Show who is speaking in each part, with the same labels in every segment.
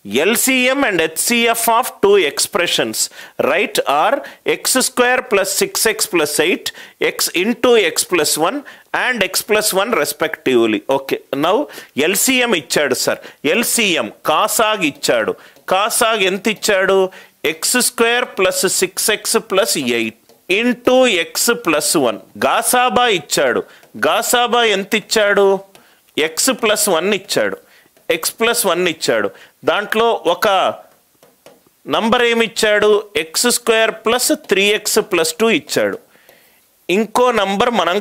Speaker 1: LCM and HCF of two expressions, right, are x square plus 6x plus 8, x into x plus 1 and x plus 1 respectively. Okay, now LCM ఇచ్చాడు sir. LCM కాసాగ్ ఇచ్చాడు. కాసాగ్ ఎంత ఇచ్చాడు? x square plus 6x plus 8 into x plus 1. గాసాబా ఇచ్చాడు. గాసాబా ఎంత ఇచ్చాడు? x plus 1 ఇచ్చాడు. x plus 1 ఇచ్చాడు. దాంట్లో ఒక నంబర్ ఏమి ఇచ్చాడు? x square plus 3x plus 2 ఇచ్చాడు. ఇంకో నంబర్ మనం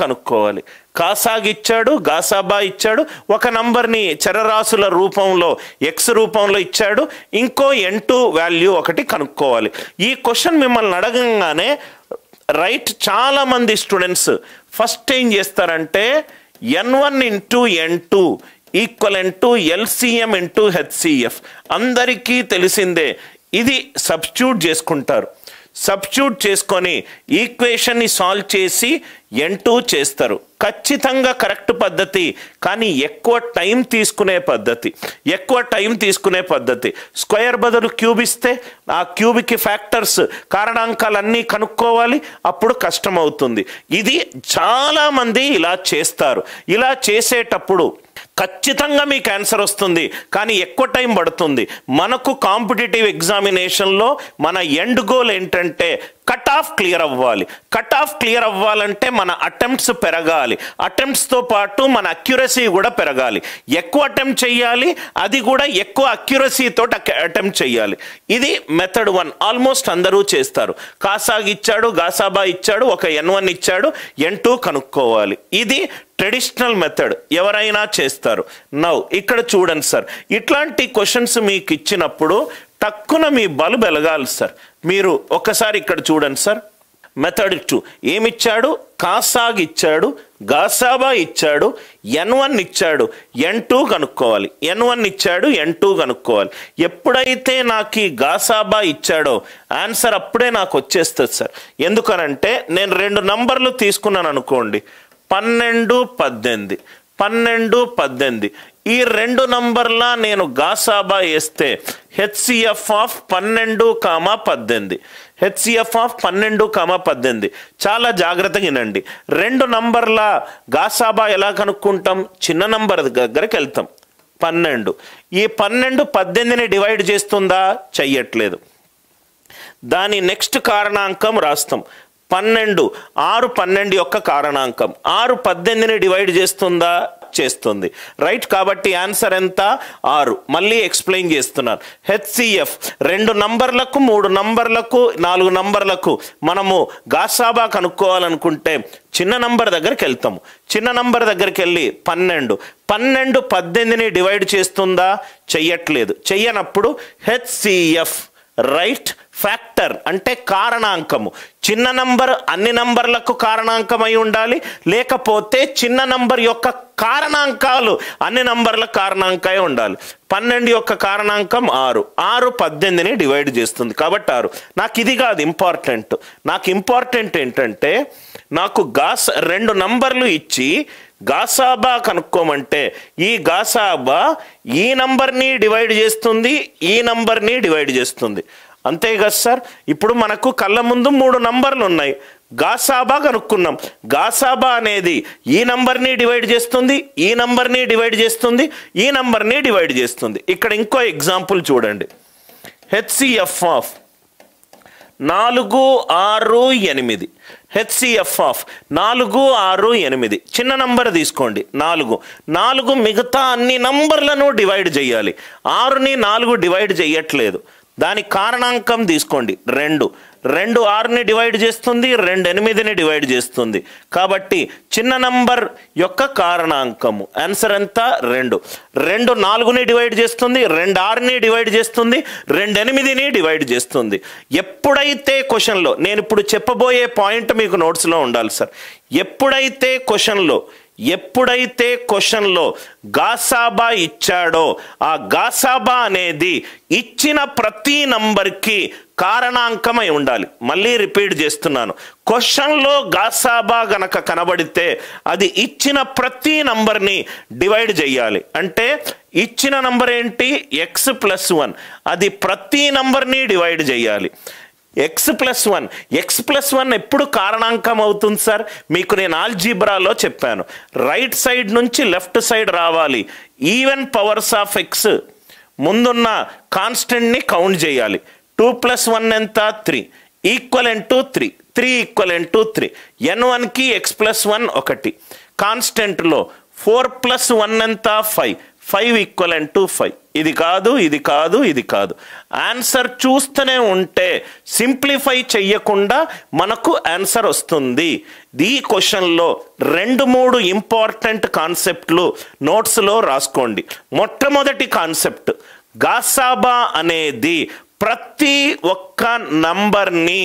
Speaker 1: కనుక్కోవాలి. కాసాగ్ ఇచ్చాడు, గాసాబా ఇచ్చాడు, ఒక నంబర్ని చరరాశుల రూపంలో x రూపంలో ఇచ్చాడు, ఇంకో n2 వాల్యూ ఒకటి కనుక్కోవాలి. ఈ క్వశ్చన్ మిమ్మల్ని అడగంగానే రైట్ చాలా మంది స్టూడెంట్స్ ఫస్ట్ ఏం చేస్తారంటే n1 into n2 equivalent to LCM into HCF. అందరికీ తెలిసిందే. ఇది సబ్స్టిట్యూట్ చేసుకుంటారు. సబ్స్టిట్యూట్ చేసుకొని ఈక్వేషన్ని సాల్వ్ చేసి n2 చేస్తారు. ఖచ్చితంగా కరెక్ట్ పద్ధతి, కానీ ఎక్కువ టైం తీసుకునే పద్ధతి. స్క్వేర్ బదులు క్యూబ్ ఇస్తే ఆ క్యూబ్కి ఫ్యాక్టర్స్ కారణాంకాలన్నీ కనుక్కోవాలి, అప్పుడు కష్టం అవుతుంది. ఇది చాలామంది ఇలా చేస్తారు. ఇలా చేసేటప్పుడు ఖచ్చితంగా మీకు ఆన్సర్ వస్తుంది, కానీ ఎక్కువ టైం పడుతుంది. మనకు కాంపిటేటివ్ ఎగ్జామినేషన్లో మన ఎండ్ గోల్ ఏంటంటే కట్ ఆఫ్ క్లియర్ అవ్వాలంటే మన అటెంప్ట్స్ పెరగాలి. అటెంప్ట్స్తో పాటు మన అక్యురసీ కూడా పెరగాలి. ఎక్కువ అటెంప్ట్ చేయాలి, అది కూడా ఎక్కువ అక్యురసీతో అటెంప్ట్ చేయాలి. ఇది మెథడ్ 1. ఆల్మోస్ట్ అందరూ చేస్తారు. కాసాగ్ ఇచ్చాడు, గాసాబా ఇచ్చాడు, ఒక n1 ఇచ్చాడు, n2 కనుక్కోవాలి. ఇది ట్రెడిషనల్ మెథడ్, ఎవరైనా చేస్తారు. నౌ ఇక్కడ చూడండి సార్, ఇట్లాంటి క్వశ్చన్స్ మీకు ఇచ్చినప్పుడు టక్కున మీ బల్బు వెలగాలి సార్. మీరు ఒక్కసారి ఇక్కడ చూడండి సార్. మెథడ్ 2 ఏమిచ్చాడు? కాసాగ్ ఇచ్చాడు, గాసాబా ఇచ్చాడు, n1 ఇచ్చాడు, n2 కనుక్కోవాలి. n1 ఇచ్చాడు, n2 కనుక్కోవాలి. ఎప్పుడైతే నాకు ఈ గాసాబా ఇచ్చాడో ఆన్సర్ అప్పుడే నాకు వచ్చేస్తుంది సార్. ఎందుకనంటే నేను 2 నంబర్లు తీసుకున్నాను అనుకోండి, 12, 18. ఈ 2 నంబర్లా నేను గాసాబా వేస్తే HCF ఆఫ్ 12, 18. చాలా జాగ్రత్తగా వినండి. 2 నంబర్ల గాసాబా ఎలా కనుక్కుంటాం? చిన్న నంబర్ దగ్గరికి వెళ్తాం. 12. ఈ 12 18ని డివైడ్ చేస్తుందా? చెయ్యట్లేదు. దాని నెక్స్ట్ కారణాంకం రాస్తాం. 12 6 12 యొక్క కారణాంకం. 6 18ని డివైడ్ చేస్తుందా? చేస్తుంది. రైట్. కాబట్టి ఆన్సర్ ఎంత? 6. మళ్ళీ ఎక్స్ప్లెయిన్ చేస్తున్నాను. HCF 2 నంబర్లకు, 3 నంబర్లకు, 4 నంబర్లకు మనము గాసాబా కనుక్కోవాలనుకుంటే చిన్న నంబర్ దగ్గరికి వెళ్తాము. చిన్న నంబర్ దగ్గరికి వెళ్ళి 12 18ని డివైడ్ చేస్తుందా? చెయ్యట్లేదు. చెయ్యనప్పుడు HCF రైట్ ఫ్యాక్టర్ అంటే కారణాంకము. చిన్న నంబర్ అన్ని నంబర్లకు కారణాంకమై ఉండాలి, లేకపోతే చిన్న నంబర్ యొక్క కారణాంకాలు అన్ని నంబర్ల కారణాంకమై ఉండాలి. 12 యొక్క కారణాంకం 6. 6 18ని డివైడ్ చేస్తుంది కాబట్టి 6. నాకు ఇది కాదు ఇంపార్టెంట్. నాకు ఇంపార్టెంట్ ఏంటంటే నాకు 2 నంబర్లు ఇచ్చి గాసాబా కనుక్కోమంటే ఈ గాసాబా ఈ నంబర్ని డివైడ్ చేస్తుంది, ఈ నంబర్ని డివైడ్ చేస్తుంది. అంతే కదా సార్. ఇప్పుడు మనకు కళ్ళ ముందు 3 నంబర్లు ఉన్నాయి. గాసాబా కనుక్కున్నాం. గాసాబా అనేది ఈ నంబర్ని డివైడ్ చేస్తుంది, ఈ నంబర్ని డివైడ్ చేస్తుంది, ఈ నంబర్ని డివైడ్ చేస్తుంది. ఇక్కడ ఇంకో ఎగ్జాంపుల్ చూడండి. HCF of 4 6 8. HCF of 4 6 8. చిన్న నంబర్ తీసుకోండి 4 మిగతా అన్ని నంబర్లను డివైడ్ చేయాలి. 6ని 4 డివైడ్ చేయట్లేదు. దాని కారణాంకం తీసుకోండి 2. 2 6ని డివైడ్ చేస్తుంది, 2 8ని డివైడ్ చేస్తుంది. కాబట్టి చిన్న నంబర్ యొక్క కారణాంకము ఆన్సర్ ఎంత? 2. 2 4ని డివైడ్ చేస్తుంది, 2 6ని డివైడ్ చేస్తుంది, 2 8ని డివైడ్ చేస్తుంది. ఎప్పుడైతే క్వశ్చన్లో నేను ఇప్పుడు చెప్పబోయే పాయింట్ మీకు నోట్స్లో ఉండాలి సార్. ఎప్పుడైతే క్వశ్చన్లో ఎప్పుడైతే క్వశ్చన్లో గాసాబా ఇచ్చాడో ఆ గాసాబా అనేది ఇచ్చిన ప్రతి నంబర్కి కారణాంకమై ఉండాలి. మళ్ళీ రిపీట్ చేస్తున్నాను, క్వశ్చన్లో గాసాబా గనక కనబడితే అది ఇచ్చిన ప్రతి నంబర్ని డివైడ్ చేయాలి. అంటే ఇచ్చిన నంబర్ ఏంటి, x+1, అది ప్రతి నంబర్ని డివైడ్ చేయాలి. x+1 ఎప్పుడు కారణాంకం అవుతుంది సార్? మీకు నేను ఆల్జీబ్రాలో చెప్పాను, రైట్ సైడ్ నుంచి లెఫ్ట్ సైడ్ రావాలి. ఈవెన్ పవర్స్ ఆఫ్ x ముందున్న కాన్స్టెంట్ని కౌంట్ చేయాలి. 2+1 ఎంత, 3, equivalent to 3, 3 equivalent to 3. n1కి x+1 1. కాన్స్టెంట్లో 4+1 ఎంత, 5, 5 ఈక్వలెంట్ టు 5. ఇది కాదు, ఇది కాదు, ఇది కాదు. ఆన్సర్ చూస్తూనే ఉంటే సింప్లిఫై చెయ్యకుండా మనకు ఆన్సర్ వస్తుంది. ఈ క్వశ్చన్లో 2-3 ఇంపార్టెంట్ కాన్సెప్ట్లు నోట్స్లో రాసుకోండి. మొట్టమొదటి కాన్సెప్ట్, గాసాబా అనేది ప్రతి ఒక్క నంబర్ని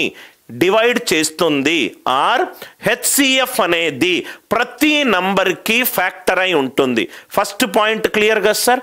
Speaker 1: డివైడ్ చేస్తుంది. ఆర్ హెచ్సిఎఫ్ అనేది ప్రతి నంబర్కి ఫ్యాక్టర్ అయి ఉంటుంది. ఫస్ట్ పాయింట్ క్లియర్ కదా సార్?